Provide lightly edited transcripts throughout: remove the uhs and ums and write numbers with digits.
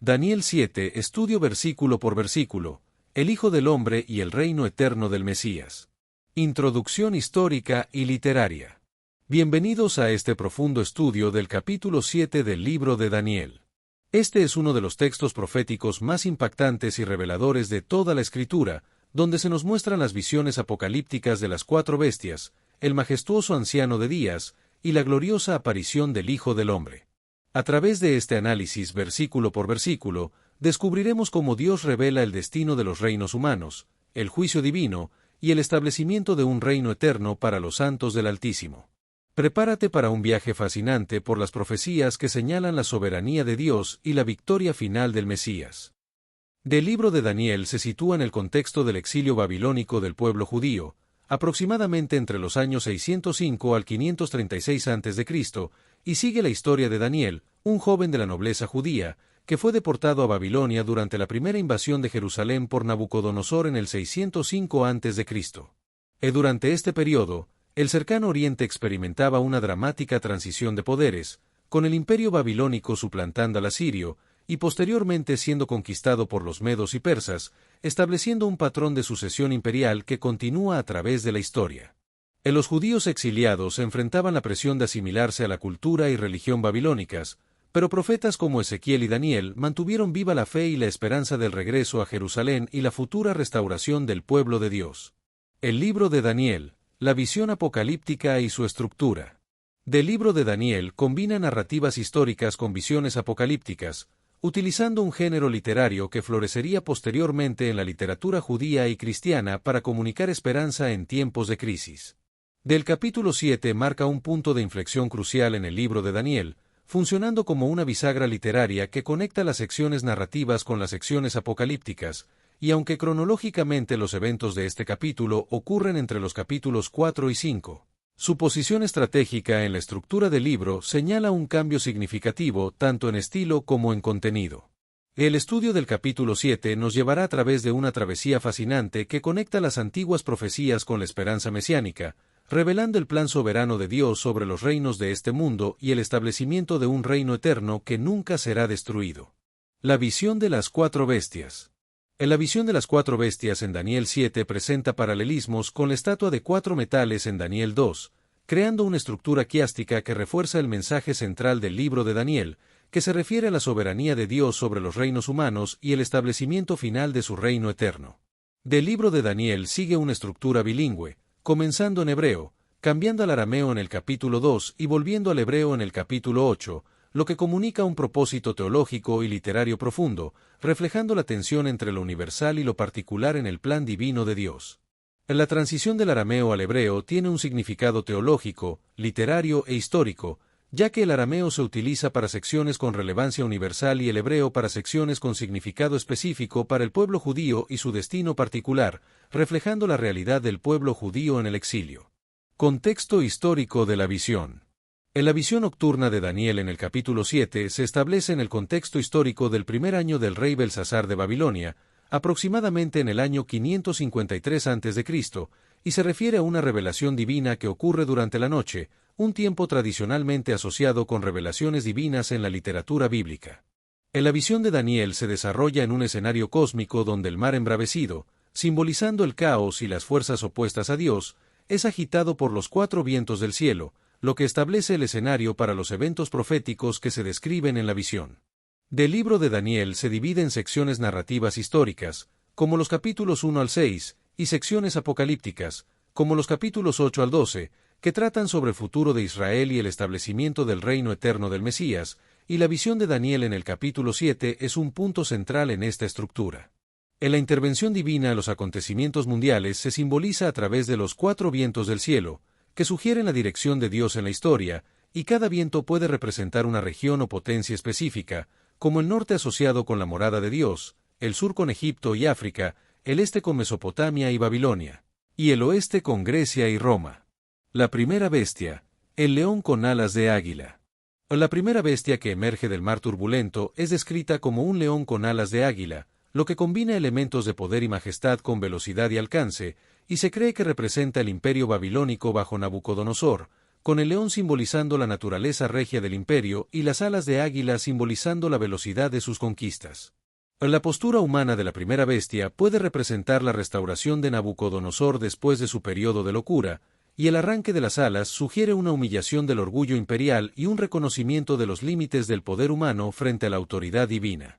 Daniel 7, estudio versículo por versículo, el Hijo del Hombre y el reino eterno del Mesías. Introducción histórica y literaria. Bienvenidos a este profundo estudio del capítulo 7 del libro de Daniel. Este es uno de los textos proféticos más impactantes y reveladores de toda la Escritura, donde se nos muestran las visiones apocalípticas de las cuatro bestias, el majestuoso anciano de días, y la gloriosa aparición del Hijo del Hombre. A través de este análisis versículo por versículo, descubriremos cómo Dios revela el destino de los reinos humanos, el juicio divino, y el establecimiento de un reino eterno para los santos del Altísimo. Prepárate para un viaje fascinante por las profecías que señalan la soberanía de Dios y la victoria final del Mesías. El libro de Daniel se sitúa en el contexto del exilio babilónico del pueblo judío, aproximadamente entre los años 605 al 536 a.C., y sigue la historia de Daniel, un joven de la nobleza judía, que fue deportado a Babilonia durante la primera invasión de Jerusalén por Nabucodonosor en el 605 a.C. Durante este periodo, el cercano Oriente experimentaba una dramática transición de poderes, con el imperio babilónico suplantando al asirio, y posteriormente siendo conquistado por los medos y persas, estableciendo un patrón de sucesión imperial que continúa a través de la historia. Los judíos exiliados enfrentaban la presión de asimilarse a la cultura y religión babilónicas, pero profetas como Ezequiel y Daniel mantuvieron viva la fe y la esperanza del regreso a Jerusalén y la futura restauración del pueblo de Dios. El libro de Daniel, la visión apocalíptica y su estructura. Del libro de Daniel combina narrativas históricas con visiones apocalípticas, utilizando un género literario que florecería posteriormente en la literatura judía y cristiana para comunicar esperanza en tiempos de crisis. Del capítulo 7 marca un punto de inflexión crucial en el libro de Daniel, funcionando como una bisagra literaria que conecta las secciones narrativas con las secciones apocalípticas, y aunque cronológicamente los eventos de este capítulo ocurren entre los capítulos 4 y 5, su posición estratégica en la estructura del libro señala un cambio significativo tanto en estilo como en contenido. El estudio del capítulo 7 nos llevará a través de una travesía fascinante que conecta las antiguas profecías con la esperanza mesiánica, revelando el plan soberano de Dios sobre los reinos de este mundo y el establecimiento de un reino eterno que nunca será destruido. La visión de las cuatro bestias. En la visión de las cuatro bestias en Daniel 7 presenta paralelismos con la estatua de cuatro metales en Daniel 2, creando una estructura quiástica que refuerza el mensaje central del libro de Daniel, que se refiere a la soberanía de Dios sobre los reinos humanos y el establecimiento final de su reino eterno. Del libro de Daniel sigue una estructura bilingüe, comenzando en hebreo, cambiando al arameo en el capítulo 2 y volviendo al hebreo en el capítulo 8, lo que comunica un propósito teológico y literario profundo, reflejando la tensión entre lo universal y lo particular en el plan divino de Dios. La transición del arameo al hebreo tiene un significado teológico, literario e histórico, ya que el arameo se utiliza para secciones con relevancia universal y el hebreo para secciones con significado específico para el pueblo judío y su destino particular, reflejando la realidad del pueblo judío en el exilio. Contexto histórico de la visión. En la visión nocturna de Daniel en el capítulo 7 se establece en el contexto histórico del primer año del rey Belsasar de Babilonia, aproximadamente en el año 553 a.C., y se refiere a una revelación divina que ocurre durante la noche, un tiempo tradicionalmente asociado con revelaciones divinas en la literatura bíblica. En la visión de Daniel se desarrolla en un escenario cósmico donde el mar embravecido, simbolizando el caos y las fuerzas opuestas a Dios, es agitado por los cuatro vientos del cielo, lo que establece el escenario para los eventos proféticos que se describen en la visión. Del libro de Daniel se divide en secciones narrativas históricas, como los capítulos 1 al 6, y secciones apocalípticas, como los capítulos 8 al 12, que tratan sobre el futuro de Israel y el establecimiento del reino eterno del Mesías, y la visión de Daniel en el capítulo 7 es un punto central en esta estructura. En la intervención divina en los acontecimientos mundiales se simboliza a través de los cuatro vientos del cielo, que sugieren la dirección de Dios en la historia, y cada viento puede representar una región o potencia específica, como el norte asociado con la morada de Dios, el sur con Egipto y África, el este con Mesopotamia y Babilonia, y el oeste con Grecia y Roma. La primera bestia, el león con alas de águila. La primera bestia que emerge del mar turbulento es descrita como un león con alas de águila, lo que combina elementos de poder y majestad con velocidad y alcance, y se cree que representa el imperio babilónico bajo Nabucodonosor, con el león simbolizando la naturaleza regia del imperio y las alas de águila simbolizando la velocidad de sus conquistas. La postura humana de la primera bestia puede representar la restauración de Nabucodonosor después de su periodo de locura, y el arranque de las alas sugiere una humillación del orgullo imperial y un reconocimiento de los límites del poder humano frente a la autoridad divina.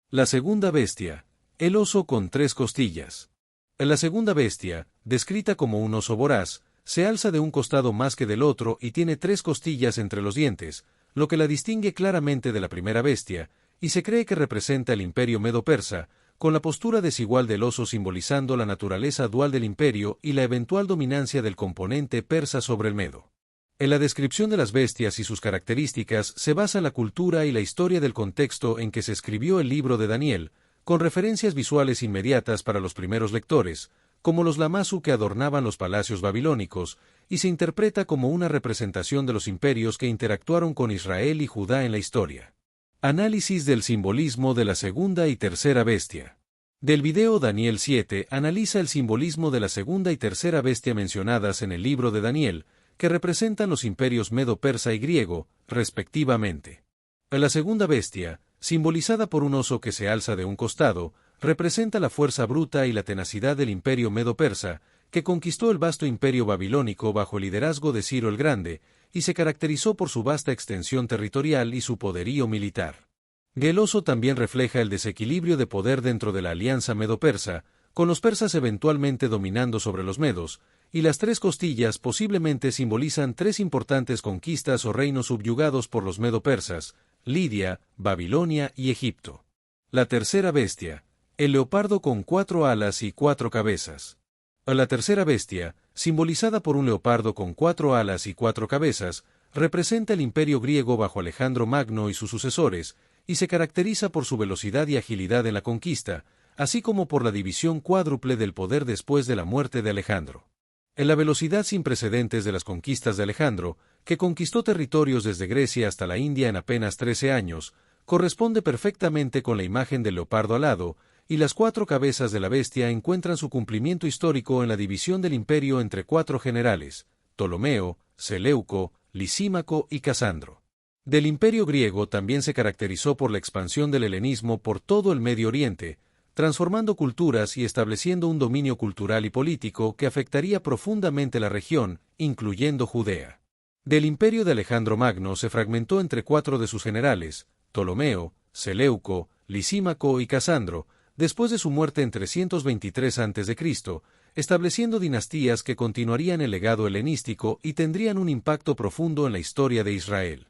La segunda bestia, el oso con 3 costillas. La segunda bestia, descrita como un oso voraz, se alza de un costado más que del otro y tiene 3 costillas entre los dientes, lo que la distingue claramente de la primera bestia, y se cree que representa el imperio medo-persa, con la postura desigual del oso simbolizando la naturaleza dual del imperio y la eventual dominancia del componente persa sobre el medo. En la descripción de las bestias y sus características se basa la cultura y la historia del contexto en que se escribió el libro de Daniel, con referencias visuales inmediatas para los primeros lectores, como los lamazu que adornaban los palacios babilónicos, y se interpreta como una representación de los imperios que interactuaron con Israel y Judá en la historia. Análisis del simbolismo de la segunda y tercera bestia. Del video Daniel 7 analiza el simbolismo de la segunda y tercera bestia mencionadas en el libro de Daniel, que representan los imperios medo-persa y griego, respectivamente. La segunda bestia, simbolizada por un oso que se alza de un costado, representa la fuerza bruta y la tenacidad del imperio medo-persa, que conquistó el vasto imperio babilónico bajo el liderazgo de Ciro el Grande, y se caracterizó por su vasta extensión territorial y su poderío militar. El oso también refleja el desequilibrio de poder dentro de la alianza medo-persa, con los persas eventualmente dominando sobre los medos, y las 3 costillas posiblemente simbolizan 3 importantes conquistas o reinos subyugados por los medo-persas, Lidia, Babilonia y Egipto. La tercera bestia, el leopardo con 4 alas y 4 cabezas. La tercera bestia, simbolizada por un leopardo con 4 alas y 4 cabezas, representa el imperio griego bajo Alejandro Magno y sus sucesores, y se caracteriza por su velocidad y agilidad en la conquista, así como por la división cuádruple del poder después de la muerte de Alejandro. En la velocidad sin precedentes de las conquistas de Alejandro, que conquistó territorios desde Grecia hasta la India en apenas 13 años, corresponde perfectamente con la imagen del leopardo alado, y las 4 cabezas de la bestia encuentran su cumplimiento histórico en la división del imperio entre 4 generales, Ptolomeo, Seleuco, Lisímaco y Casandro. Del imperio griego también se caracterizó por la expansión del helenismo por todo el Medio Oriente, transformando culturas y estableciendo un dominio cultural y político que afectaría profundamente la región, incluyendo Judea. Del imperio de Alejandro Magno se fragmentó entre 4 de sus generales, Ptolomeo, Seleuco, Lisímaco y Casandro, después de su muerte en 323 a.C., estableciendo dinastías que continuarían el legado helenístico y tendrían un impacto profundo en la historia de Israel.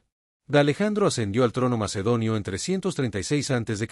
Alejandro ascendió al trono macedonio en 336 a.C.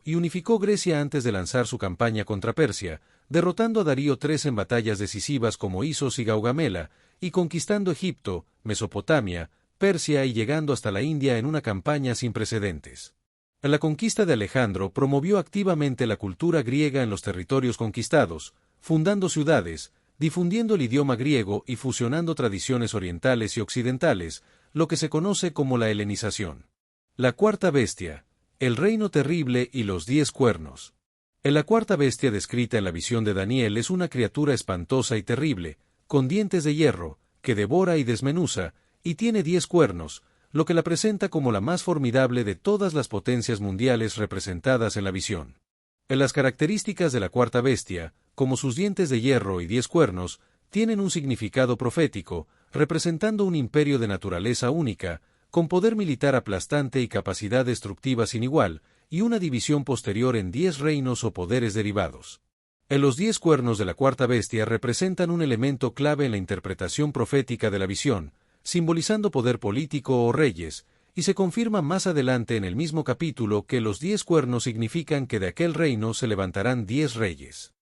y unificó Grecia antes de lanzar su campaña contra Persia, derrotando a Darío III en batallas decisivas como Isos y Gaugamela, y conquistando Egipto, Mesopotamia, Persia y llegando hasta la India en una campaña sin precedentes. La conquista de Alejandro promovió activamente la cultura griega en los territorios conquistados, fundando ciudades, difundiendo el idioma griego y fusionando tradiciones orientales y occidentales, lo que se conoce como la helenización. La cuarta bestia, el reino terrible y los 10 cuernos. La cuarta bestia descrita en la visión de Daniel es una criatura espantosa y terrible, con dientes de hierro, que devora y desmenuza, y tiene 10 cuernos, lo que la presenta como la más formidable de todas las potencias mundiales representadas en la visión. En las características de la cuarta bestia, como sus dientes de hierro y 10 cuernos, tienen un significado profético, representando un imperio de naturaleza única, con poder militar aplastante y capacidad destructiva sin igual, y una división posterior en 10 reinos o poderes derivados. En los 10 cuernos de la cuarta bestia representan un elemento clave en la interpretación profética de la visión, simbolizando poder político o reyes, y se confirma más adelante en el mismo capítulo que los 10 cuernos significan que de aquel reino se levantarán 10 reyes.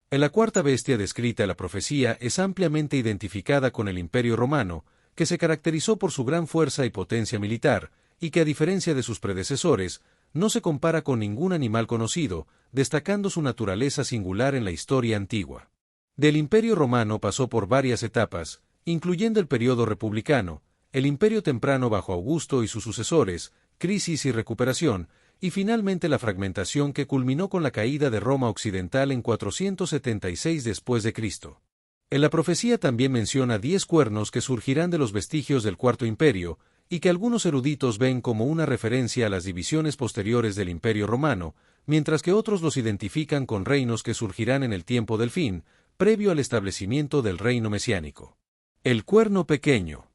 En la cuarta bestia descrita en la profecía es ampliamente identificada con el Imperio Romano, que se caracterizó por su gran fuerza y potencia militar, y que a diferencia de sus predecesores, no se compara con ningún animal conocido, destacando su naturaleza singular en la historia antigua. Del Imperio Romano pasó por varias etapas, incluyendo el periodo republicano, el Imperio temprano bajo Augusto y sus sucesores, crisis y recuperación, y finalmente la fragmentación que culminó con la caída de Roma occidental en 476 después de Cristo. En la profecía también menciona 10 cuernos que surgirán de los vestigios del Cuarto Imperio, y que algunos eruditos ven como una referencia a las divisiones posteriores del Imperio Romano, mientras que otros los identifican con reinos que surgirán en el tiempo del fin, previo al establecimiento del reino mesiánico. El cuerno pequeño.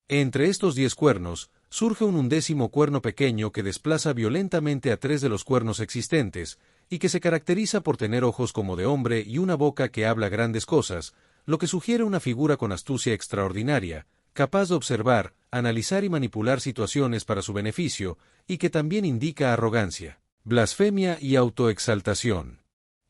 Entre estos 10 cuernos, surge un 11º cuerno pequeño que desplaza violentamente a 3 de los cuernos existentes, y que se caracteriza por tener ojos como de hombre y una boca que habla grandes cosas, lo que sugiere una figura con astucia extraordinaria, capaz de observar, analizar y manipular situaciones para su beneficio, y que también indica arrogancia, blasfemia y autoexaltación.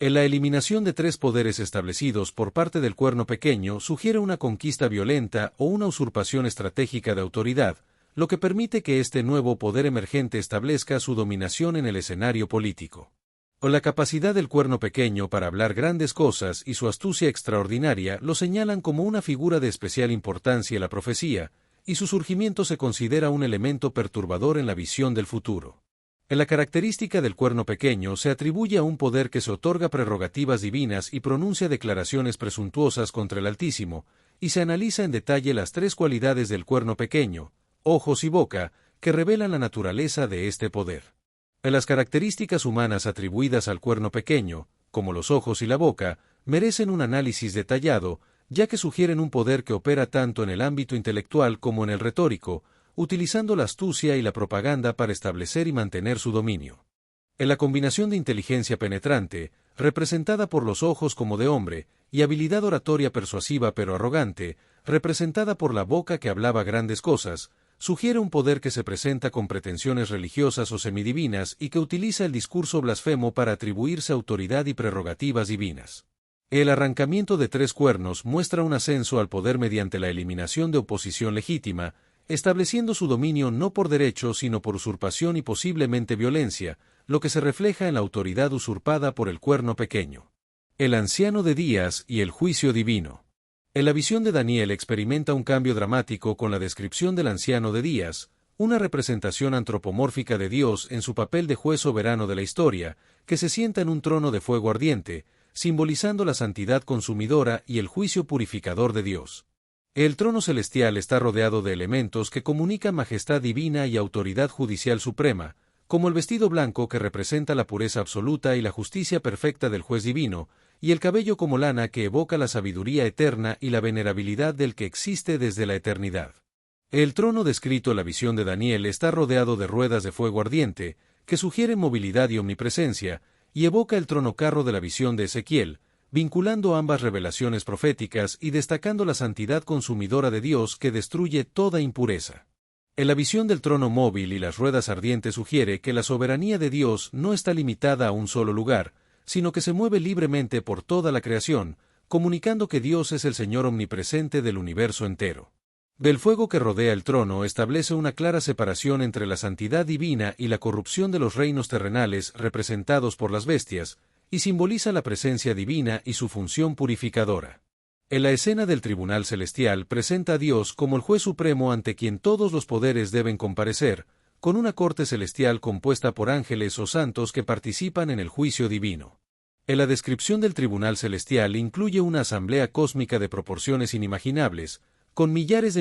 En la eliminación de 3 poderes establecidos por parte del cuerno pequeño sugiere una conquista violenta o una usurpación estratégica de autoridad, lo que permite que este nuevo poder emergente establezca su dominación en el escenario político. O la capacidad del cuerno pequeño para hablar grandes cosas y su astucia extraordinaria lo señalan como una figura de especial importancia en la profecía, y su surgimiento se considera un elemento perturbador en la visión del futuro. En la característica del cuerno pequeño se atribuye a un poder que se otorga prerrogativas divinas y pronuncia declaraciones presuntuosas contra el Altísimo, y se analiza en detalle las 3 cualidades del cuerno pequeño, ojos y boca, que revelan la naturaleza de este poder. En las características humanas atribuidas al cuerno pequeño, como los ojos y la boca, merecen un análisis detallado, ya que sugieren un poder que opera tanto en el ámbito intelectual como en el retórico, utilizando la astucia y la propaganda para establecer y mantener su dominio. En la combinación de inteligencia penetrante, representada por los ojos como de hombre, y habilidad oratoria persuasiva pero arrogante, representada por la boca que hablaba grandes cosas, sugiere un poder que se presenta con pretensiones religiosas o semidivinas y que utiliza el discurso blasfemo para atribuirse autoridad y prerrogativas divinas. El arrancamiento de 3 cuernos muestra un ascenso al poder mediante la eliminación de oposición legítima, estableciendo su dominio no por derecho sino por usurpación y posiblemente violencia, lo que se refleja en la autoridad usurpada por el cuerno pequeño. El anciano de días y el juicio divino. En la visión de Daniel experimenta un cambio dramático con la descripción del anciano de días, una representación antropomórfica de Dios en su papel de juez soberano de la historia, que se sienta en un trono de fuego ardiente, simbolizando la santidad consumidora y el juicio purificador de Dios. El trono celestial está rodeado de elementos que comunican majestad divina y autoridad judicial suprema, como el vestido blanco que representa la pureza absoluta y la justicia perfecta del juez divino, y el cabello como lana que evoca la sabiduría eterna y la venerabilidad del que existe desde la eternidad. El trono descrito en la visión de Daniel está rodeado de ruedas de fuego ardiente, que sugieren movilidad y omnipresencia, y evoca el trono-carro de la visión de Ezequiel, vinculando ambas revelaciones proféticas y destacando la santidad consumidora de Dios que destruye toda impureza. En la visión del trono móvil y las ruedas ardientes sugiere que la soberanía de Dios no está limitada a un solo lugar, sino que se mueve libremente por toda la creación, comunicando que Dios es el Señor omnipresente del universo entero. Del fuego que rodea el trono establece una clara separación entre la santidad divina y la corrupción de los reinos terrenales representados por las bestias, y simboliza la presencia divina y su función purificadora. En la escena del tribunal celestial presenta a Dios como el juez supremo ante quien todos los poderes deben comparecer, con una corte celestial compuesta por ángeles o santos que participan en el juicio divino. En la descripción del tribunal celestial incluye una asamblea cósmica de proporciones inimaginables, con millares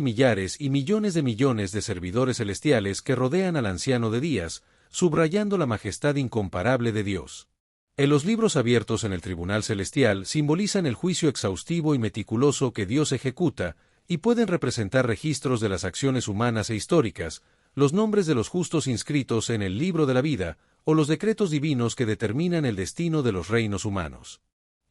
y millones de servidores celestiales que rodean al anciano de días, subrayando la majestad incomparable de Dios. En los libros abiertos en el tribunal celestial simbolizan el juicio exhaustivo y meticuloso que Dios ejecuta, y pueden representar registros de las acciones humanas e históricas, los nombres de los justos inscritos en el libro de la vida, o los decretos divinos que determinan el destino de los reinos humanos.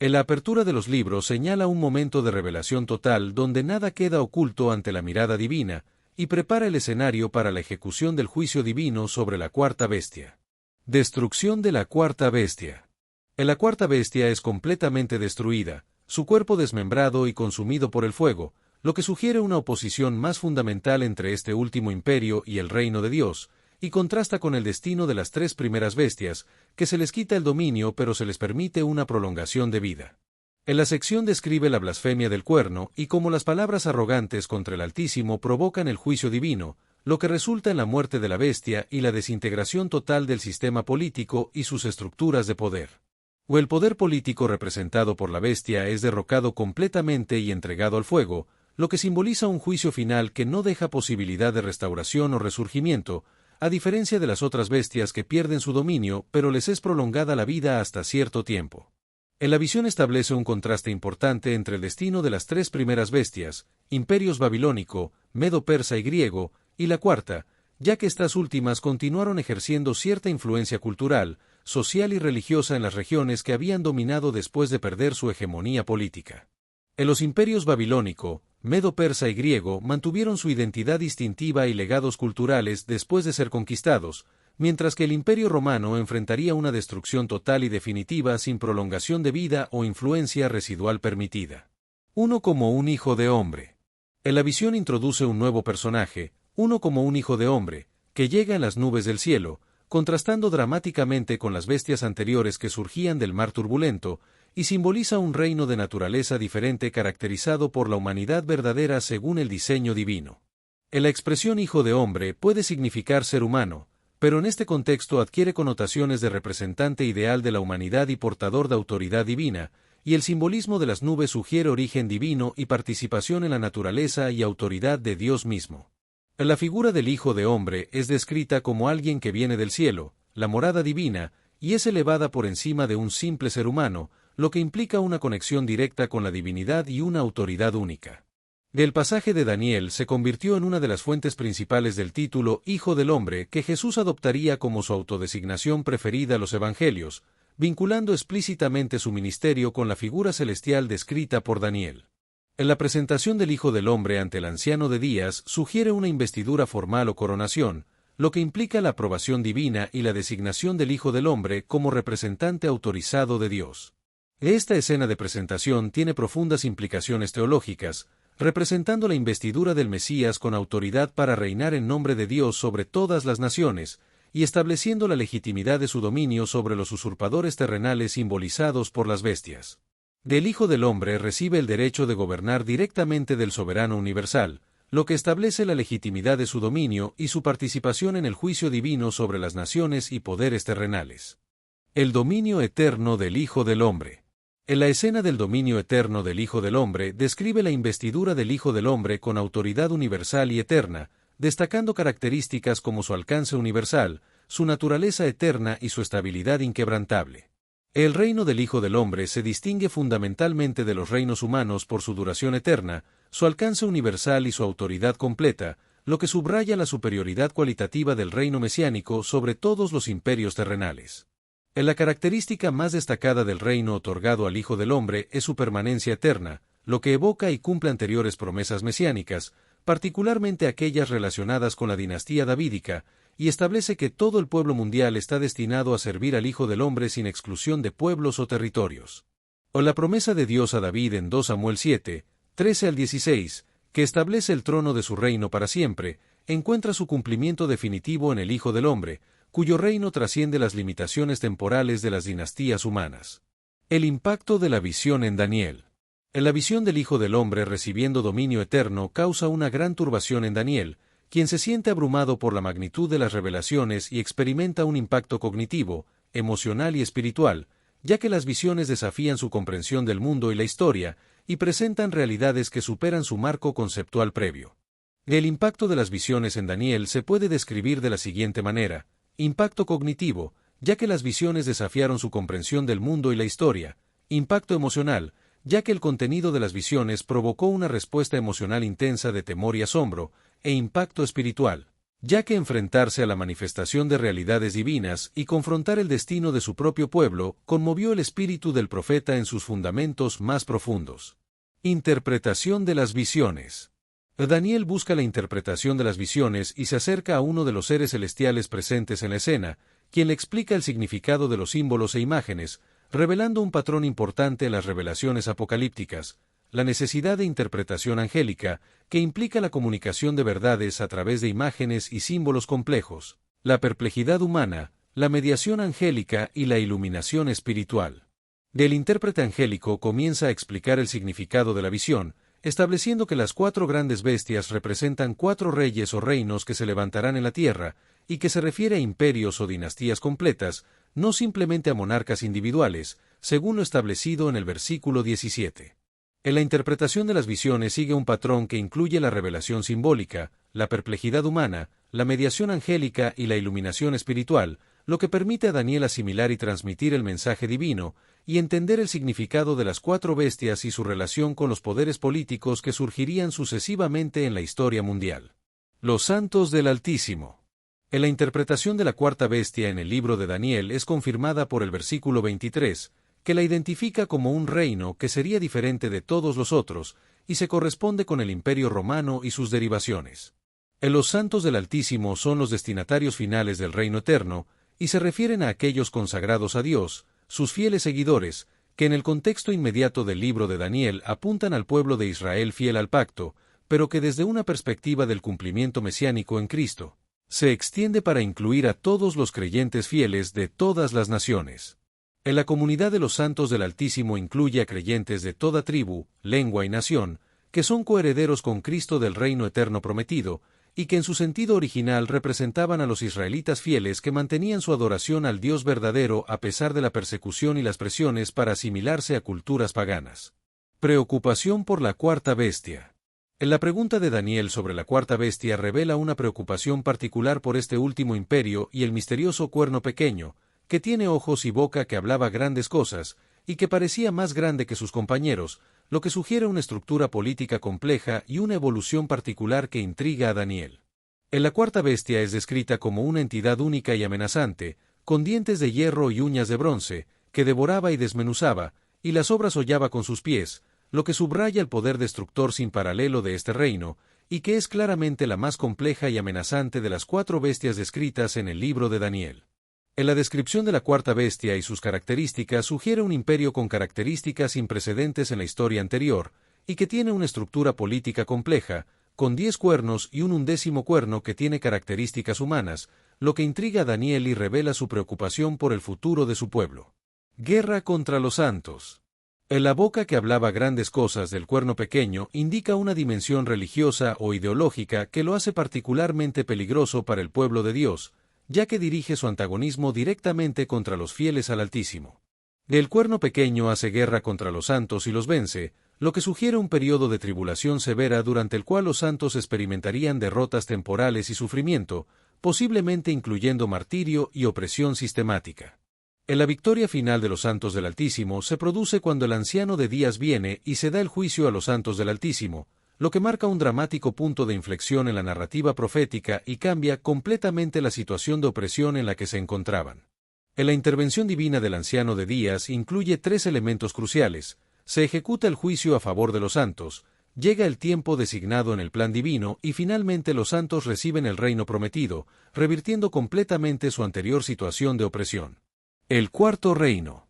En la apertura de los libros señala un momento de revelación total donde nada queda oculto ante la mirada divina, y prepara el escenario para la ejecución del juicio divino sobre la cuarta bestia. Destrucción de la cuarta bestia. La cuarta bestia es completamente destruida, su cuerpo desmembrado y consumido por el fuego, lo que sugiere una oposición más fundamental entre este último imperio y el reino de Dios, y contrasta con el destino de las 3 primeras bestias, que se les quita el dominio pero se les permite una prolongación de vida. En la sección describe la blasfemia del cuerno y cómo las palabras arrogantes contra el Altísimo provocan el juicio divino, lo que resulta en la muerte de la bestia y la desintegración total del sistema político y sus estructuras de poder. o el poder político representado por la bestia es derrocado completamente y entregado al fuego, lo que simboliza un juicio final que no deja posibilidad de restauración o resurgimiento, a diferencia de las otras bestias que pierden su dominio, pero les es prolongada la vida hasta cierto tiempo. En la visión establece un contraste importante entre el destino de las tres primeras bestias, imperios babilónico, medo-persa y griego, y la cuarta, ya que estas últimas continuaron ejerciendo cierta influencia cultural, social y religiosa en las regiones que habían dominado después de perder su hegemonía política. En los imperios babilónico, medo-persa y griego mantuvieron su identidad distintiva y legados culturales después de ser conquistados, mientras que el Imperio romano enfrentaría una destrucción total y definitiva sin prolongación de vida o influencia residual permitida. Uno como un hijo de hombre. En la visión introduce un nuevo personaje, uno como un hijo de hombre, que llega en las nubes del cielo, contrastando dramáticamente con las bestias anteriores que surgían del mar turbulento, y simboliza un reino de naturaleza diferente caracterizado por la humanidad verdadera según el diseño divino. En la expresión hijo de hombre puede significar ser humano, pero en este contexto adquiere connotaciones de representante ideal de la humanidad y portador de autoridad divina, y el simbolismo de las nubes sugiere origen divino y participación en la naturaleza y autoridad de Dios mismo. La figura del Hijo de Hombre es descrita como alguien que viene del cielo, la morada divina, y es elevada por encima de un simple ser humano, lo que implica una conexión directa con la divinidad y una autoridad única. El pasaje de Daniel se convirtió en una de las fuentes principales del título Hijo del Hombre que Jesús adoptaría como su autodesignación preferida a los evangelios, vinculando explícitamente su ministerio con la figura celestial descrita por Daniel. En la presentación del Hijo del Hombre ante el anciano de días sugiere una investidura formal o coronación, lo que implica la aprobación divina y la designación del Hijo del Hombre como representante autorizado de Dios. Esta escena de presentación tiene profundas implicaciones teológicas, representando la investidura del Mesías con autoridad para reinar en nombre de Dios sobre todas las naciones, y estableciendo la legitimidad de su dominio sobre los usurpadores terrenales simbolizados por las bestias. Del Hijo del Hombre recibe el derecho de gobernar directamente del soberano universal, lo que establece la legitimidad de su dominio y su participación en el juicio divino sobre las naciones y poderes terrenales. El dominio eterno del Hijo del Hombre. En la escena del dominio eterno del Hijo del Hombre describe la investidura del Hijo del Hombre con autoridad universal y eterna, destacando características como su alcance universal, su naturaleza eterna y su estabilidad inquebrantable. El reino del Hijo del Hombre se distingue fundamentalmente de los reinos humanos por su duración eterna, su alcance universal y su autoridad completa, lo que subraya la superioridad cualitativa del reino mesiánico sobre todos los imperios terrenales. La característica más destacada del reino otorgado al Hijo del Hombre es su permanencia eterna, lo que evoca y cumple anteriores promesas mesiánicas, particularmente aquellas relacionadas con la dinastía davídica, y establece que todo el pueblo mundial está destinado a servir al Hijo del Hombre sin exclusión de pueblos o territorios. O la promesa de Dios a David en 2 Samuel 7, 13 al 16, que establece el trono de su reino para siempre, encuentra su cumplimiento definitivo en el Hijo del Hombre, cuyo reino trasciende las limitaciones temporales de las dinastías humanas. El impacto de la visión en Daniel. En la visión del Hijo del Hombre recibiendo dominio eterno causa una gran turbación en Daniel, quien se siente abrumado por la magnitud de las revelaciones y experimenta un impacto cognitivo, emocional y espiritual, ya que las visiones desafían su comprensión del mundo y la historia, y presentan realidades que superan su marco conceptual previo. El impacto de las visiones en Daniel se puede describir de la siguiente manera: impacto cognitivo, ya que las visiones desafiaron su comprensión del mundo y la historia; impacto emocional, ya que el contenido de las visiones provocó una respuesta emocional intensa de temor y asombro; e impacto espiritual, ya que enfrentarse a la manifestación de realidades divinas y confrontar el destino de su propio pueblo conmovió el espíritu del profeta en sus fundamentos más profundos. Interpretación de las visiones. Daniel busca la interpretación de las visiones y se acerca a uno de los seres celestiales presentes en la escena, quien le explica el significado de los símbolos e imágenes, revelando un patrón importante en las revelaciones apocalípticas: la necesidad de interpretación angélica, que implica la comunicación de verdades a través de imágenes y símbolos complejos; la perplejidad humana, la mediación angélica y la iluminación espiritual. El intérprete angélico comienza a explicar el significado de la visión, estableciendo que las 4 grandes bestias representan 4 reyes o reinos que se levantarán en la tierra, y que se refiere a imperios o dinastías completas, no simplemente a monarcas individuales, según lo establecido en el versículo 17. En la interpretación de las visiones sigue un patrón que incluye la revelación simbólica, la perplejidad humana, la mediación angélica y la iluminación espiritual, lo que permite a Daniel asimilar y transmitir el mensaje divino, y entender el significado de las cuatro bestias y su relación con los poderes políticos que surgirían sucesivamente en la historia mundial. Los santos del Altísimo. En la interpretación de la cuarta bestia en el libro de Daniel es confirmada por el versículo 23, que la identifica como un reino que sería diferente de todos los otros, y se corresponde con el Imperio Romano y sus derivaciones. Los santos del Altísimo son los destinatarios finales del reino eterno, y se refieren a aquellos consagrados a Dios, sus fieles seguidores, que en el contexto inmediato del libro de Daniel apuntan al pueblo de Israel fiel al pacto, pero que desde una perspectiva del cumplimiento mesiánico en Cristo, se extiende para incluir a todos los creyentes fieles de todas las naciones. En la comunidad de los santos del Altísimo incluye a creyentes de toda tribu, lengua y nación, que son coherederos con Cristo del reino eterno prometido, y que en su sentido original representaban a los israelitas fieles que mantenían su adoración al Dios verdadero a pesar de la persecución y las presiones para asimilarse a culturas paganas. Preocupación por la cuarta bestia. En la pregunta de Daniel sobre la cuarta bestia revela una preocupación particular por este último imperio y el misterioso cuerno pequeño, que tiene ojos y boca, que hablaba grandes cosas, y que parecía más grande que sus compañeros, lo que sugiere una estructura política compleja y una evolución particular que intriga a Daniel. En la cuarta bestia es descrita como una entidad única y amenazante, con dientes de hierro y uñas de bronce, que devoraba y desmenuzaba, y las obras hollaba con sus pies, lo que subraya el poder destructor sin paralelo de este reino, y que es claramente la más compleja y amenazante de las cuatro bestias descritas en el libro de Daniel. En la descripción de la cuarta bestia y sus características sugiere un imperio con características sin precedentes en la historia anterior, y que tiene una estructura política compleja, con 10 cuernos y un 11º cuerno que tiene características humanas, lo que intriga a Daniel y revela su preocupación por el futuro de su pueblo. Guerra contra los santos. En la boca que hablaba grandes cosas del cuerno pequeño indica una dimensión religiosa o ideológica que lo hace particularmente peligroso para el pueblo de Dios, ya que dirige su antagonismo directamente contra los fieles al Altísimo. El cuerno pequeño hace guerra contra los santos y los vence, lo que sugiere un periodo de tribulación severa durante el cual los santos experimentarían derrotas temporales y sufrimiento, posiblemente incluyendo martirio y opresión sistemática. En la victoria final de los santos del Altísimo se produce cuando el anciano de días viene y se da el juicio a los santos del Altísimo, lo que marca un dramático punto de inflexión en la narrativa profética y cambia completamente la situación de opresión en la que se encontraban. En la intervención divina del anciano de días incluye 3 elementos cruciales: se ejecuta el juicio a favor de los santos, llega el tiempo designado en el plan divino y finalmente los santos reciben el reino prometido, revirtiendo completamente su anterior situación de opresión. El cuarto reino.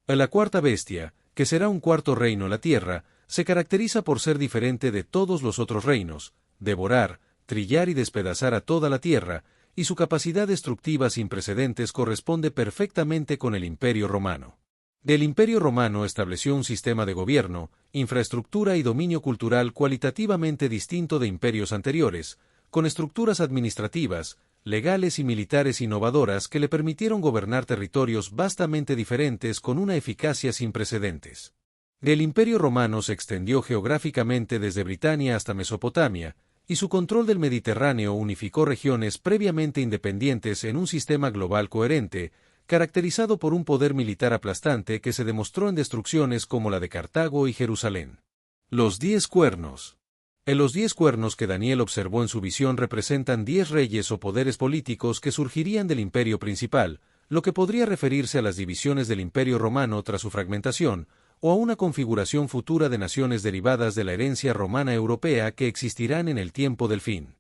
En la cuarta bestia, que será un cuarto reino en la tierra, se caracteriza por ser diferente de todos los otros reinos, devorar, trillar y despedazar a toda la tierra, y su capacidad destructiva sin precedentes corresponde perfectamente con el Imperio Romano. El Imperio Romano estableció un sistema de gobierno, infraestructura y dominio cultural cualitativamente distinto de imperios anteriores, con estructuras administrativas, legales y militares innovadoras que le permitieron gobernar territorios vastamente diferentes con una eficacia sin precedentes. El Imperio Romano se extendió geográficamente desde Britania hasta Mesopotamia, y su control del Mediterráneo unificó regiones previamente independientes en un sistema global coherente, caracterizado por un poder militar aplastante que se demostró en destrucciones como la de Cartago y Jerusalén. Los 10 cuernos. En los 10 cuernos que Daniel observó en su visión representan 10 reyes o poderes políticos que surgirían del imperio principal, lo que podría referirse a las divisiones del Imperio Romano tras su fragmentación, o a una configuración futura de naciones derivadas de la herencia romana europea que existirán en el tiempo del fin.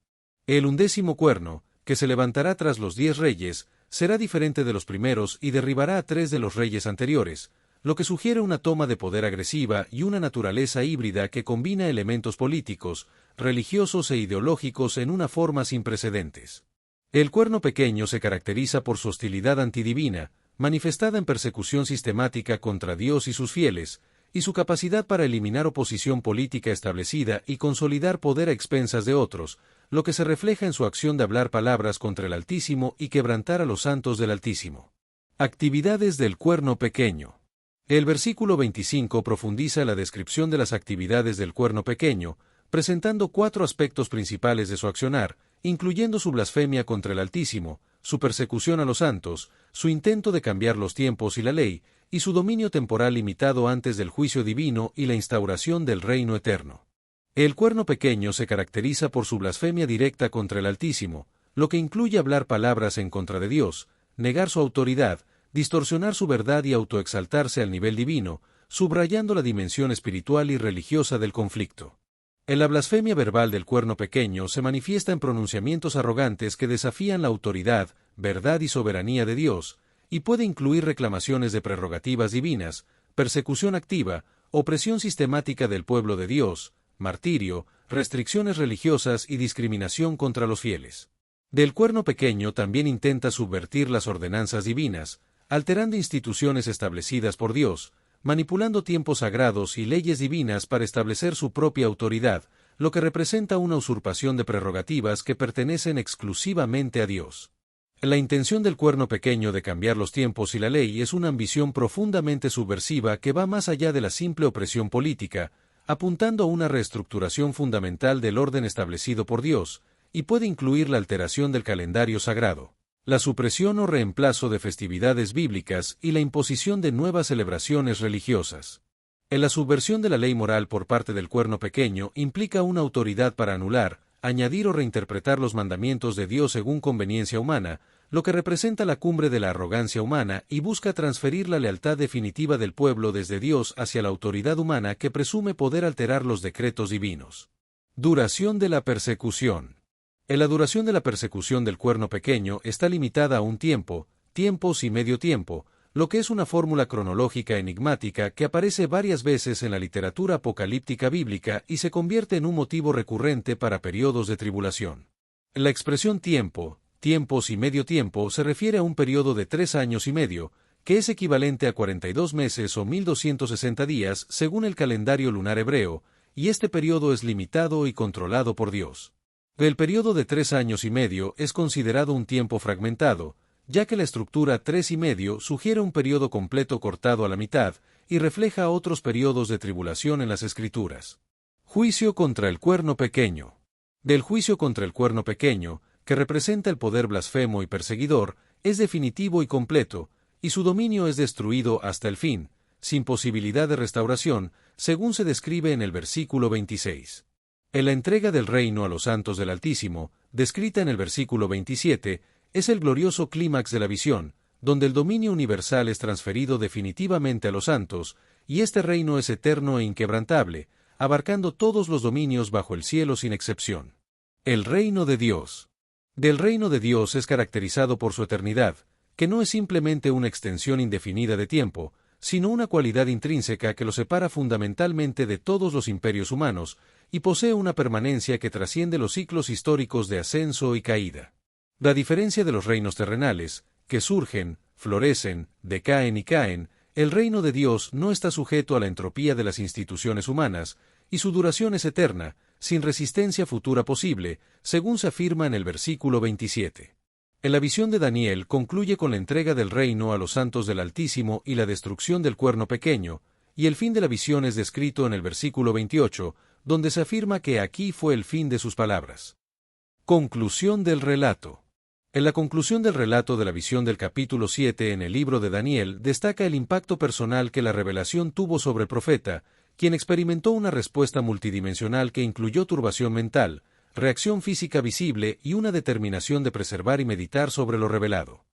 El 11º cuerno, que se levantará tras los 10 reyes, será diferente de los primeros y derribará a 3 de los reyes anteriores, lo que sugiere una toma de poder agresiva y una naturaleza híbrida que combina elementos políticos, religiosos e ideológicos en una forma sin precedentes. El cuerno pequeño se caracteriza por su hostilidad antidivina, manifestada en persecución sistemática contra Dios y sus fieles, y su capacidad para eliminar oposición política establecida y consolidar poder a expensas de otros, lo que se refleja en su acción de hablar palabras contra el Altísimo y quebrantar a los santos del Altísimo. Actividades del cuerno pequeño. El versículo 25 profundiza la descripción de las actividades del cuerno pequeño, presentando 4 aspectos principales de su accionar, incluyendo su blasfemia contra el Altísimo, su persecución a los santos, su intento de cambiar los tiempos y la ley, y su dominio temporal limitado antes del juicio divino y la instauración del reino eterno. El cuerno pequeño se caracteriza por su blasfemia directa contra el Altísimo, lo que incluye hablar palabras en contra de Dios, negar su autoridad, distorsionar su verdad y autoexaltarse al nivel divino, subrayando la dimensión espiritual y religiosa del conflicto. En la blasfemia verbal del cuerno pequeño se manifiesta en pronunciamientos arrogantes que desafían la autoridad, verdad y soberanía de Dios, y puede incluir reclamaciones de prerrogativas divinas, persecución activa, opresión sistemática del pueblo de Dios, martirio, restricciones religiosas y discriminación contra los fieles. Del cuerno pequeño también intenta subvertir las ordenanzas divinas, alterando instituciones establecidas por Dios, manipulando tiempos sagrados y leyes divinas para establecer su propia autoridad, lo que representa una usurpación de prerrogativas que pertenecen exclusivamente a Dios. La intención del cuerno pequeño de cambiar los tiempos y la ley es una ambición profundamente subversiva que va más allá de la simple opresión política, apuntando a una reestructuración fundamental del orden establecido por Dios, y puede incluir la alteración del calendario sagrado, la supresión o reemplazo de festividades bíblicas y la imposición de nuevas celebraciones religiosas. En la subversión de la ley moral por parte del cuerno pequeño implica una autoridad para anular, añadir o reinterpretar los mandamientos de Dios según conveniencia humana, lo que representa la cumbre de la arrogancia humana y busca transferir la lealtad definitiva del pueblo desde Dios hacia la autoridad humana que presume poder alterar los decretos divinos. Duración de la persecución. La duración de la persecución del cuerno pequeño está limitada a un tiempo, tiempos y medio tiempo, lo que es una fórmula cronológica enigmática que aparece varias veces en la literatura apocalíptica bíblica y se convierte en un motivo recurrente para periodos de tribulación. La expresión tiempo, tiempos y medio tiempo se refiere a un periodo de 3 años y medio, que es equivalente a 42 meses o 1260 días según el calendario lunar hebreo, y este periodo es limitado y controlado por Dios. El periodo de 3 años y medio es considerado un tiempo fragmentado, ya que la estructura 3 y medio sugiere un periodo completo cortado a la mitad y refleja otros periodos de tribulación en las Escrituras. Juicio contra el cuerno pequeño. Del juicio contra el cuerno pequeño, que representa el poder blasfemo y perseguidor, es definitivo y completo, y su dominio es destruido hasta el fin, sin posibilidad de restauración, según se describe en el versículo 26. En la entrega del reino a los santos del Altísimo, descrita en el versículo 27, es el glorioso clímax de la visión, donde el dominio universal es transferido definitivamente a los santos, y este reino es eterno e inquebrantable, abarcando todos los dominios bajo el cielo sin excepción. El reino de Dios. Del reino de Dios es caracterizado por su eternidad, que no es simplemente una extensión indefinida de tiempo, sino una cualidad intrínseca que lo separa fundamentalmente de todos los imperios humanos, y posee una permanencia que trasciende los ciclos históricos de ascenso y caída. A diferencia de los reinos terrenales, que surgen, florecen, decaen y caen, el reino de Dios no está sujeto a la entropía de las instituciones humanas, y su duración es eterna, sin resistencia futura posible, según se afirma en el versículo 27. En la visión de Daniel concluye con la entrega del reino a los santos del Altísimo y la destrucción del cuerno pequeño, y el fin de la visión es descrito en el versículo 28, donde se afirma que aquí fue el fin de sus palabras. Conclusión del relato. En la conclusión del relato de la visión del capítulo 7 en el libro de Daniel destaca el impacto personal que la revelación tuvo sobre el profeta, quien experimentó una respuesta multidimensional que incluyó turbación mental, reacción física visible y una determinación de preservar y meditar sobre lo revelado.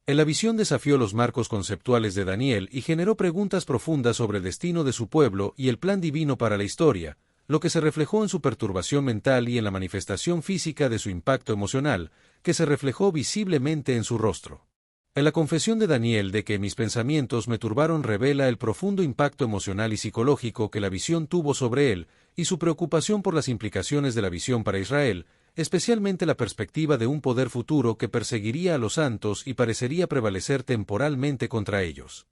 En la visión desafió los marcos conceptuales de Daniel y generó preguntas profundas sobre el destino de su pueblo y el plan divino para la historia, lo que se reflejó en su perturbación mental y en la manifestación física de su impacto emocional, que se reflejó visiblemente en su rostro. En la confesión de Daniel de que mis pensamientos me turbaron revela el profundo impacto emocional y psicológico que la visión tuvo sobre él, y su preocupación por las implicaciones de la visión para Israel, especialmente la perspectiva de un poder futuro que perseguiría a los santos y parecería prevalecer temporalmente contra ellos.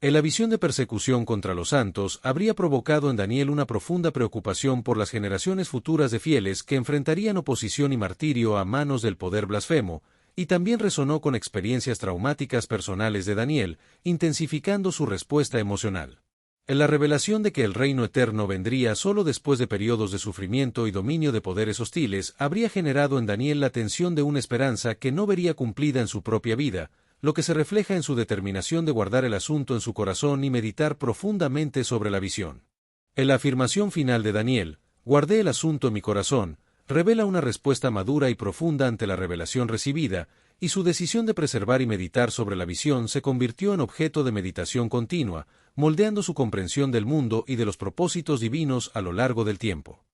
En la visión de persecución contra los santos habría provocado en Daniel una profunda preocupación por las generaciones futuras de fieles que enfrentarían oposición y martirio a manos del poder blasfemo, y también resonó con experiencias traumáticas personales de Daniel, intensificando su respuesta emocional. La revelación de que el reino eterno vendría solo después de periodos de sufrimiento y dominio de poderes hostiles habría generado en Daniel la tensión de una esperanza que no vería cumplida en su propia vida, lo que se refleja en su determinación de guardar el asunto en su corazón y meditar profundamente sobre la visión. En la afirmación final de Daniel, guardé el asunto en mi corazón, revela una respuesta madura y profunda ante la revelación recibida, y su decisión de preservar y meditar sobre la visión se convirtió en objeto de meditación continua, moldeando su comprensión del mundo y de los propósitos divinos a lo largo del tiempo.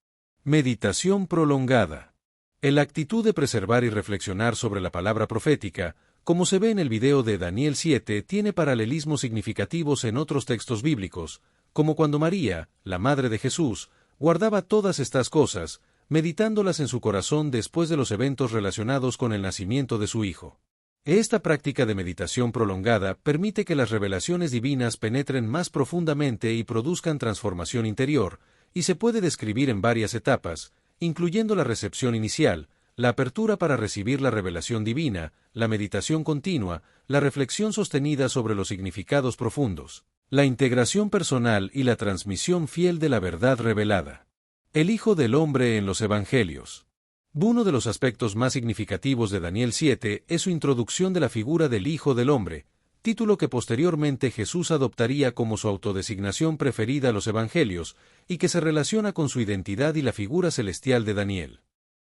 Meditación prolongada. En la actitud de preservar y reflexionar sobre la palabra profética, como se ve en el video de Daniel 7, tiene paralelismos significativos en otros textos bíblicos, como cuando María, la madre de Jesús, guardaba todas estas cosas, meditándolas en su corazón después de los eventos relacionados con el nacimiento de su hijo. Esta práctica de meditación prolongada permite que las revelaciones divinas penetren más profundamente y produzcan transformación interior, y se puede describir en varias etapas, incluyendo la recepción inicial, la apertura para recibir la revelación divina, la meditación continua, la reflexión sostenida sobre los significados profundos, la integración personal y la transmisión fiel de la verdad revelada. El Hijo del Hombre en los Evangelios. Uno de los aspectos más significativos de Daniel 7 es su introducción de la figura del Hijo del Hombre, título que posteriormente Jesús adoptaría como su autodesignación preferida a los Evangelios, y que se relaciona con su identidad y la figura celestial de Daniel.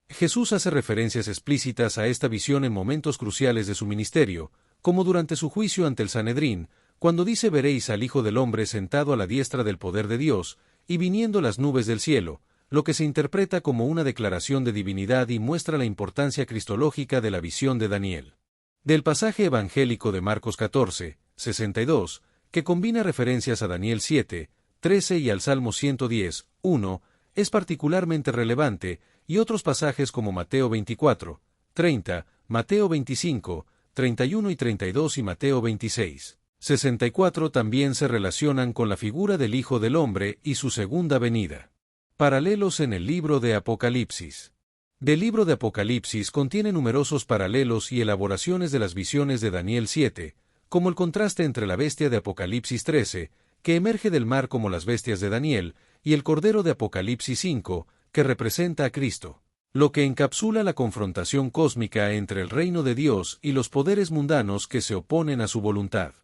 Jesús hace referencias explícitas a esta visión en momentos cruciales de su ministerio, como durante su juicio ante el Sanedrín, cuando dice: «Veréis al Hijo del Hombre sentado a la diestra del poder de Dios, y viniendo las nubes del cielo», lo que se interpreta como una declaración de divinidad y muestra la importancia cristológica de la visión de Daniel. Del pasaje evangélico de Marcos 14, 62, que combina referencias a Daniel 7, 13 y al Salmo 110, 1, es particularmente relevante, y otros pasajes como Mateo 24, 30, Mateo 25, 31 y 32 y Mateo 26, 64 también se relacionan con la figura del Hijo del Hombre y su segunda venida. Paralelos en el libro de Apocalipsis. Del libro de Apocalipsis contiene numerosos paralelos y elaboraciones de las visiones de Daniel 7, como el contraste entre la bestia de Apocalipsis 13, que emerge del mar como las bestias de Daniel, y el Cordero de Apocalipsis 5, que representa a Cristo, lo que encapsula la confrontación cósmica entre el reino de Dios y los poderes mundanos que se oponen a su voluntad.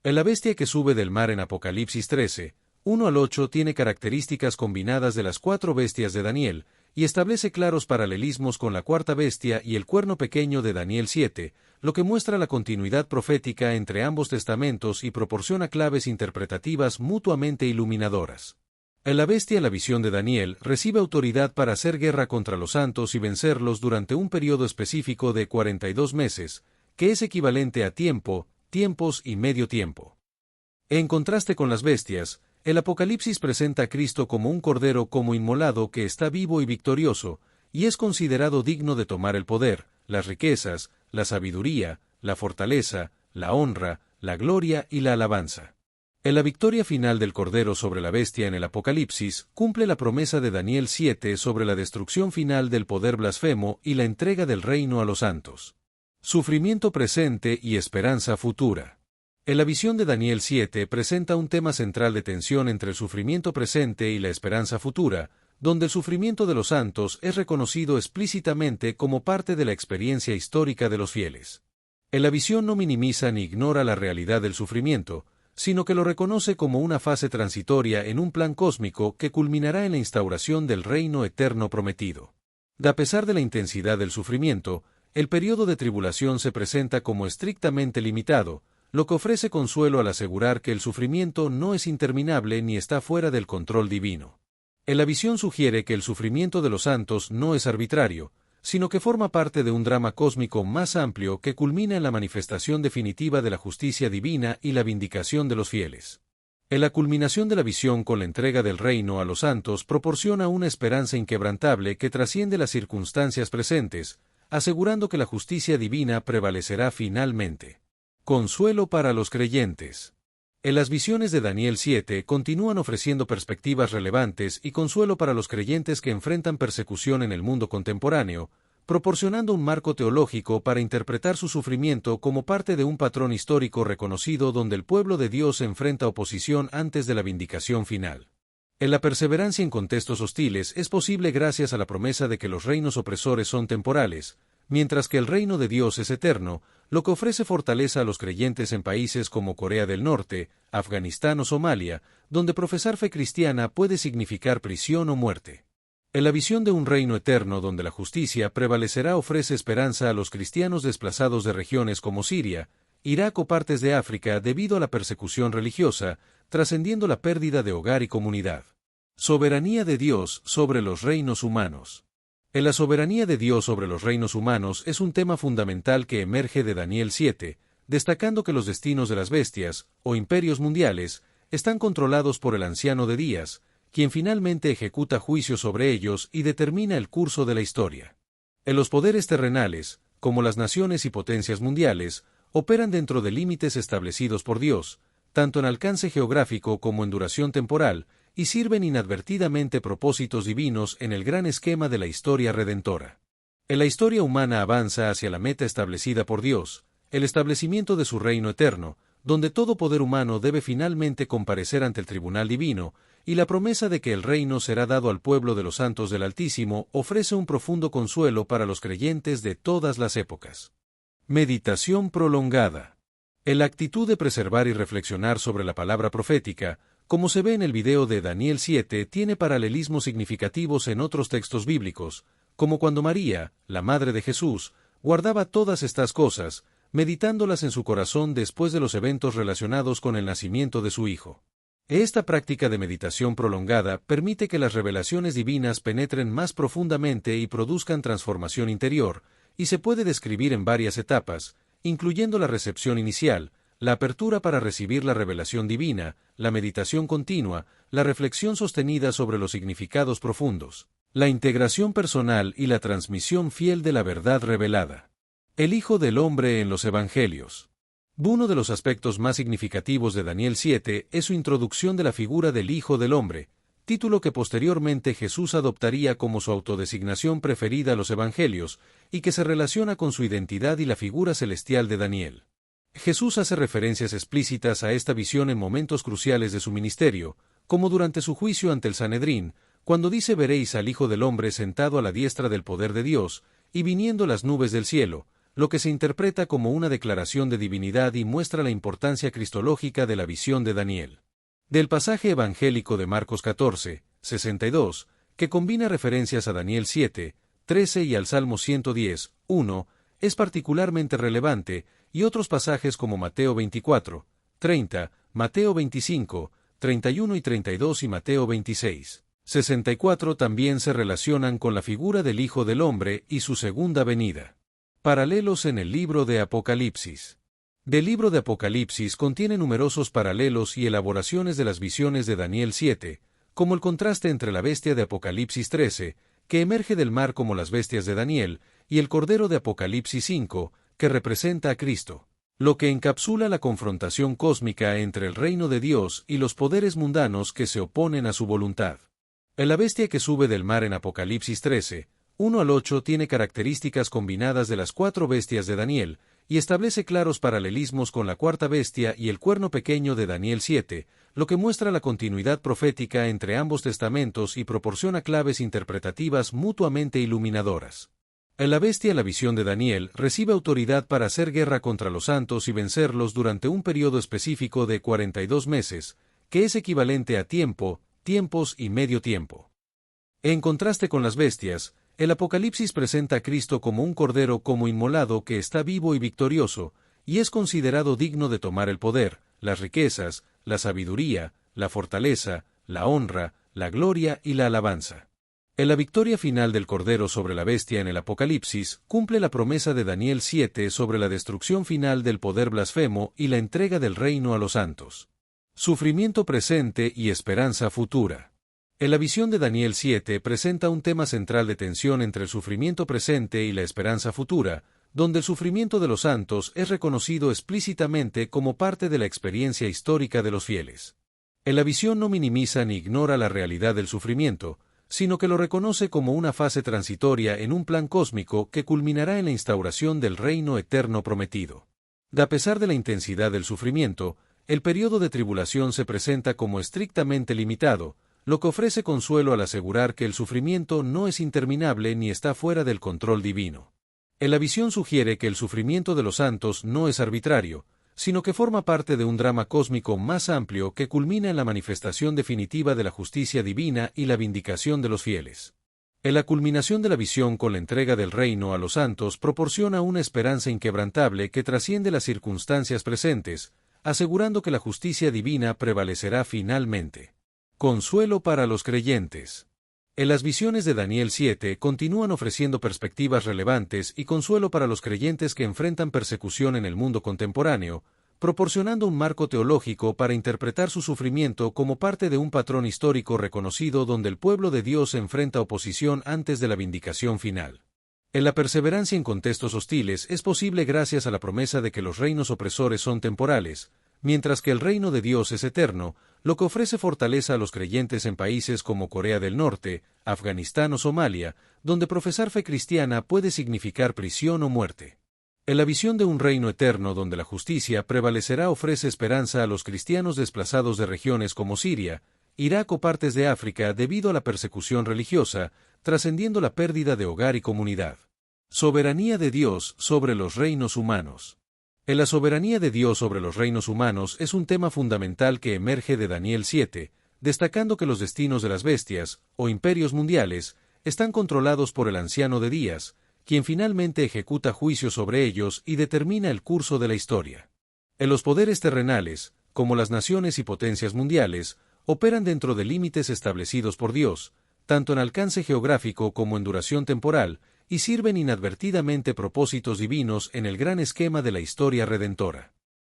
La bestia que sube del mar en Apocalipsis 13, 1 al 8 tiene características combinadas de las 4 bestias de Daniel, y establece claros paralelismos con la cuarta bestia y el cuerno pequeño de Daniel 7, lo que muestra la continuidad profética entre ambos testamentos y proporciona claves interpretativas mutuamente iluminadoras. La bestia en la visión de Daniel recibe autoridad para hacer guerra contra los santos y vencerlos durante un periodo específico de 42 meses, que es equivalente a tiempo, tiempos y medio tiempo. En contraste con las bestias, el Apocalipsis presenta a Cristo como un cordero como inmolado que está vivo y victorioso, y es considerado digno de tomar el poder, las riquezas, la sabiduría, la fortaleza, la honra, la gloria y la alabanza. En la victoria final del cordero sobre la bestia en el Apocalipsis cumple la promesa de Daniel 7 sobre la destrucción final del poder blasfemo y la entrega del reino a los santos. Sufrimiento presente y esperanza futura. En la visión de Daniel 7 presenta un tema central de tensión entre el sufrimiento presente y la esperanza futura, donde el sufrimiento de los santos es reconocido explícitamente como parte de la experiencia histórica de los fieles. En la visión no minimiza ni ignora la realidad del sufrimiento, sino que lo reconoce como una fase transitoria en un plan cósmico que culminará en la instauración del reino eterno prometido. A pesar de la intensidad del sufrimiento, el periodo de tribulación se presenta como estrictamente limitado, lo que ofrece consuelo al asegurar que el sufrimiento no es interminable ni está fuera del control divino. La visión sugiere que el sufrimiento de los santos no es arbitrario, sino que forma parte de un drama cósmico más amplio que culmina en la manifestación definitiva de la justicia divina y la vindicación de los fieles. En la culminación de la visión con la entrega del reino a los santos proporciona una esperanza inquebrantable que trasciende las circunstancias presentes, asegurando que la justicia divina prevalecerá finalmente. Consuelo para los creyentes. En las visiones de Daniel 7 continúan ofreciendo perspectivas relevantes y consuelo para los creyentes que enfrentan persecución en el mundo contemporáneo, proporcionando un marco teológico para interpretar su sufrimiento como parte de un patrón histórico reconocido donde el pueblo de Dios enfrenta oposición antes de la vindicación final. En la perseverancia en contextos hostiles es posible gracias a la promesa de que los reinos opresores son temporales, mientras que el reino de Dios es eterno, lo que ofrece fortaleza a los creyentes en países como Corea del Norte, Afganistán o Somalia, donde profesar fe cristiana puede significar prisión o muerte. En la visión de un reino eterno donde la justicia prevalecerá ofrece esperanza a los cristianos desplazados de regiones como Siria, Irak o partes de África debido a la persecución religiosa, trascendiendo la pérdida de hogar y comunidad. Soberanía de Dios sobre los reinos humanos. En la soberanía de Dios sobre los reinos humanos es un tema fundamental que emerge de Daniel 7, destacando que los destinos de las bestias, o imperios mundiales, están controlados por el Anciano de Días, quien finalmente ejecuta juicio sobre ellos y determina el curso de la historia. En los poderes terrenales, como las naciones y potencias mundiales, operan dentro de límites establecidos por Dios, tanto en alcance geográfico como en duración temporal, y sirven inadvertidamente propósitos divinos en el gran esquema de la historia redentora. En la historia humana avanza hacia la meta establecida por Dios, el establecimiento de su reino eterno, donde todo poder humano debe finalmente comparecer ante el tribunal divino, y la promesa de que el reino será dado al pueblo de los santos del Altísimo ofrece un profundo consuelo para los creyentes de todas las épocas. Meditación prolongada. En la actitud de preservar y reflexionar sobre la palabra profética, como se ve en el video de Daniel 7, tiene paralelismos significativos en otros textos bíblicos, como cuando María, la madre de Jesús, guardaba todas estas cosas, meditándolas en su corazón después de los eventos relacionados con el nacimiento de su hijo. Esta práctica de meditación prolongada permite que las revelaciones divinas penetren más profundamente y produzcan transformación interior, y se puede describir en varias etapas, incluyendo la recepción inicial, la apertura para recibir la revelación divina, la meditación continua, la reflexión sostenida sobre los significados profundos, la integración personal y la transmisión fiel de la verdad revelada. El Hijo del Hombre en los Evangelios. Uno de los aspectos más significativos de Daniel 7 es su introducción de la figura del Hijo del Hombre, título que posteriormente Jesús adoptaría como su autodesignación preferida a los Evangelios, y que se relaciona con su identidad y la figura celestial de Daniel. Jesús hace referencias explícitas a esta visión en momentos cruciales de su ministerio, como durante su juicio ante el Sanedrín, cuando dice: «Veréis al Hijo del Hombre sentado a la diestra del poder de Dios, y viniendo las nubes del cielo», lo que se interpreta como una declaración de divinidad y muestra la importancia cristológica de la visión de Daniel. Del pasaje evangélico de Marcos 14, 62, que combina referencias a Daniel 7, 13 y al Salmo 110, 1, es particularmente relevante, y otros pasajes como Mateo 24, 30, Mateo 25, 31 y 32 y Mateo 26, 64 también se relacionan con la figura del Hijo del Hombre y su segunda venida. Paralelos en el libro de Apocalipsis. Del libro de Apocalipsis contiene numerosos paralelos y elaboraciones de las visiones de Daniel 7, como el contraste entre la bestia de Apocalipsis 13, que emerge del mar como las bestias de Daniel, y el Cordero de Apocalipsis 5, que representa a Cristo, lo que encapsula la confrontación cósmica entre el reino de Dios y los poderes mundanos que se oponen a su voluntad. En la bestia que sube del mar en Apocalipsis 13, 1 al 8 tiene características combinadas de las cuatro bestias de Daniel, y establece claros paralelismos con la cuarta bestia y el cuerno pequeño de Daniel 7, lo que muestra la continuidad profética entre ambos testamentos y proporciona claves interpretativas mutuamente iluminadoras. En la bestia, la visión de Daniel recibe autoridad para hacer guerra contra los santos y vencerlos durante un periodo específico de 42 meses, que es equivalente a tiempo, tiempos y medio tiempo. En contraste con las bestias, el Apocalipsis presenta a Cristo como un cordero como inmolado que está vivo y victorioso, y es considerado digno de tomar el poder, las riquezas, la sabiduría, la fortaleza, la honra, la gloria y la alabanza. En la victoria final del Cordero sobre la bestia en el Apocalipsis, cumple la promesa de Daniel 7 sobre la destrucción final del poder blasfemo y la entrega del reino a los santos. Sufrimiento presente y esperanza futura. En la visión de Daniel 7 presenta un tema central de tensión entre el sufrimiento presente y la esperanza futura, donde el sufrimiento de los santos es reconocido explícitamente como parte de la experiencia histórica de los fieles. En la visión no minimiza ni ignora la realidad del sufrimiento, sino que lo reconoce como una fase transitoria en un plan cósmico que culminará en la instauración del reino eterno prometido. A pesar de la intensidad del sufrimiento, el periodo de tribulación se presenta como estrictamente limitado, lo que ofrece consuelo al asegurar que el sufrimiento no es interminable ni está fuera del control divino. La visión sugiere que el sufrimiento de los santos no es arbitrario, sino que forma parte de un drama cósmico más amplio que culmina en la manifestación definitiva de la justicia divina y la vindicación de los fieles. La culminación de la visión con la entrega del reino a los santos proporciona una esperanza inquebrantable que trasciende las circunstancias presentes, asegurando que la justicia divina prevalecerá finalmente. Consuelo para los creyentes. Las visiones de Daniel 7 continúan ofreciendo perspectivas relevantes y consuelo para los creyentes que enfrentan persecución en el mundo contemporáneo, proporcionando un marco teológico para interpretar su sufrimiento como parte de un patrón histórico reconocido donde el pueblo de Dios enfrenta oposición antes de la vindicación final. La perseverancia en contextos hostiles es posible gracias a la promesa de que los reinos opresores son temporales, mientras que el reino de Dios es eterno, lo que ofrece fortaleza a los creyentes en países como Corea del Norte, Afganistán o Somalia, donde profesar fe cristiana puede significar prisión o muerte. La visión de un reino eterno donde la justicia prevalecerá ofrece esperanza a los cristianos desplazados de regiones como Siria, Irak o partes de África debido a la persecución religiosa, trascendiendo la pérdida de hogar y comunidad. Soberanía de Dios sobre los reinos humanos. La soberanía de Dios sobre los reinos humanos es un tema fundamental que emerge de Daniel 7, destacando que los destinos de las bestias, o imperios mundiales, están controlados por el Anciano de Días, quien finalmente ejecuta juicio sobre ellos y determina el curso de la historia. Los poderes terrenales, como las naciones y potencias mundiales, operan dentro de límites establecidos por Dios, tanto en alcance geográfico como en duración temporal, y sirven inadvertidamente propósitos divinos en el gran esquema de la historia redentora.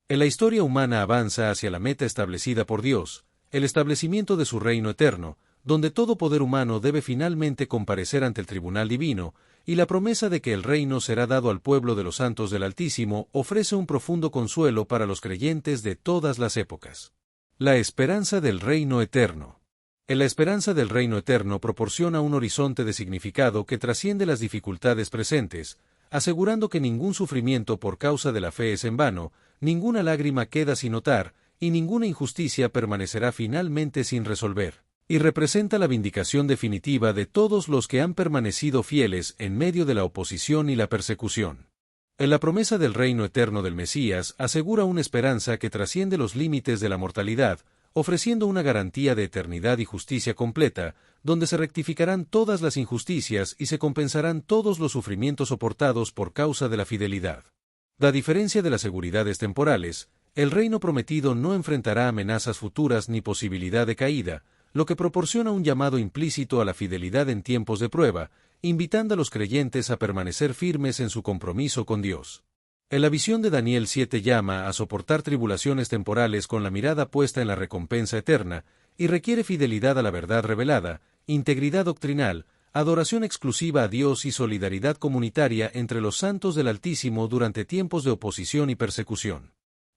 La historia humana avanza hacia la meta establecida por Dios, el establecimiento de su reino eterno, donde todo poder humano debe finalmente comparecer ante el tribunal divino, y la promesa de que el reino será dado al pueblo de los santos del Altísimo ofrece un profundo consuelo para los creyentes de todas las épocas. La esperanza del reino eterno. La esperanza del reino eterno proporciona un horizonte de significado que trasciende las dificultades presentes, asegurando que ningún sufrimiento por causa de la fe es en vano, ninguna lágrima queda sin notar, y ninguna injusticia permanecerá finalmente sin resolver, y representa la vindicación definitiva de todos los que han permanecido fieles en medio de la oposición y la persecución. La promesa del reino eterno del Mesías asegura una esperanza que trasciende los límites de la mortalidad, ofreciendo una garantía de eternidad y justicia completa, donde se rectificarán todas las injusticias y se compensarán todos los sufrimientos soportados por causa de la fidelidad. A diferencia de las seguridades temporales, el reino prometido no enfrentará amenazas futuras ni posibilidad de caída, lo que proporciona un llamado implícito a la fidelidad en tiempos de prueba, invitando a los creyentes a permanecer firmes en su compromiso con Dios. La visión de Daniel 7 llama a soportar tribulaciones temporales con la mirada puesta en la recompensa eterna, y requiere fidelidad a la verdad revelada, integridad doctrinal, adoración exclusiva a Dios y solidaridad comunitaria entre los santos del Altísimo durante tiempos de oposición y persecución.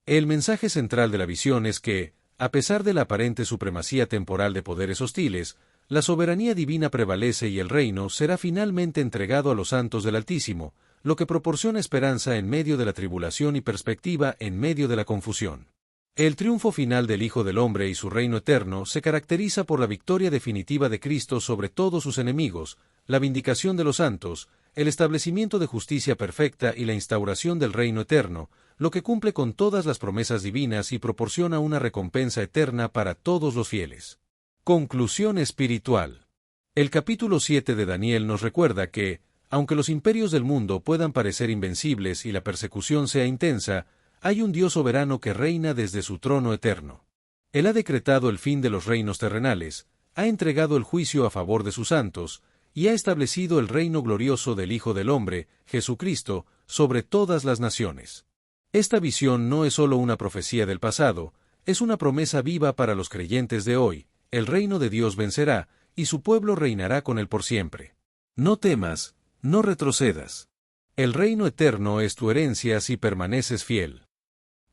El mensaje central de la visión es que, a pesar de la aparente supremacía temporal de poderes hostiles, la soberanía divina prevalece y el reino será finalmente entregado a los santos del Altísimo, lo que proporciona esperanza en medio de la tribulación y perspectiva en medio de la confusión. El triunfo final del Hijo del Hombre y su reino eterno se caracteriza por la victoria definitiva de Cristo sobre todos sus enemigos, la vindicación de los santos, el establecimiento de justicia perfecta y la instauración del reino eterno, lo que cumple con todas las promesas divinas y proporciona una recompensa eterna para todos los fieles. Conclusión espiritual. El capítulo 7 de Daniel nos recuerda que, aunque los imperios del mundo puedan parecer invencibles y la persecución sea intensa, hay un Dios soberano que reina desde su trono eterno. Él ha decretado el fin de los reinos terrenales, ha entregado el juicio a favor de sus santos, y ha establecido el reino glorioso del Hijo del Hombre, Jesucristo, sobre todas las naciones. Esta visión no es solo una profecía del pasado, es una promesa viva para los creyentes de hoy. El reino de Dios vencerá, y su pueblo reinará con él por siempre. No temas, no retrocedas. El reino eterno es tu herencia si permaneces fiel.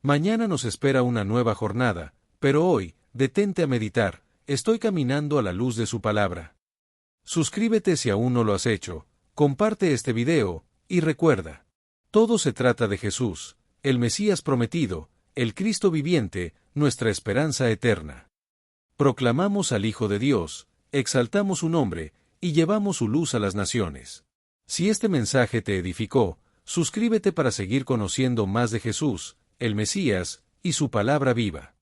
Mañana nos espera una nueva jornada, pero hoy, detente a meditar, estoy caminando a la luz de su palabra. Suscríbete si aún no lo has hecho, comparte este video, y recuerda, todo se trata de Jesús, el Mesías prometido, el Cristo viviente, nuestra esperanza eterna. Proclamamos al Hijo de Dios, exaltamos su nombre, y llevamos su luz a las naciones. Si este mensaje te edificó, suscríbete para seguir conociendo más de Jesús, el Mesías, y su palabra viva.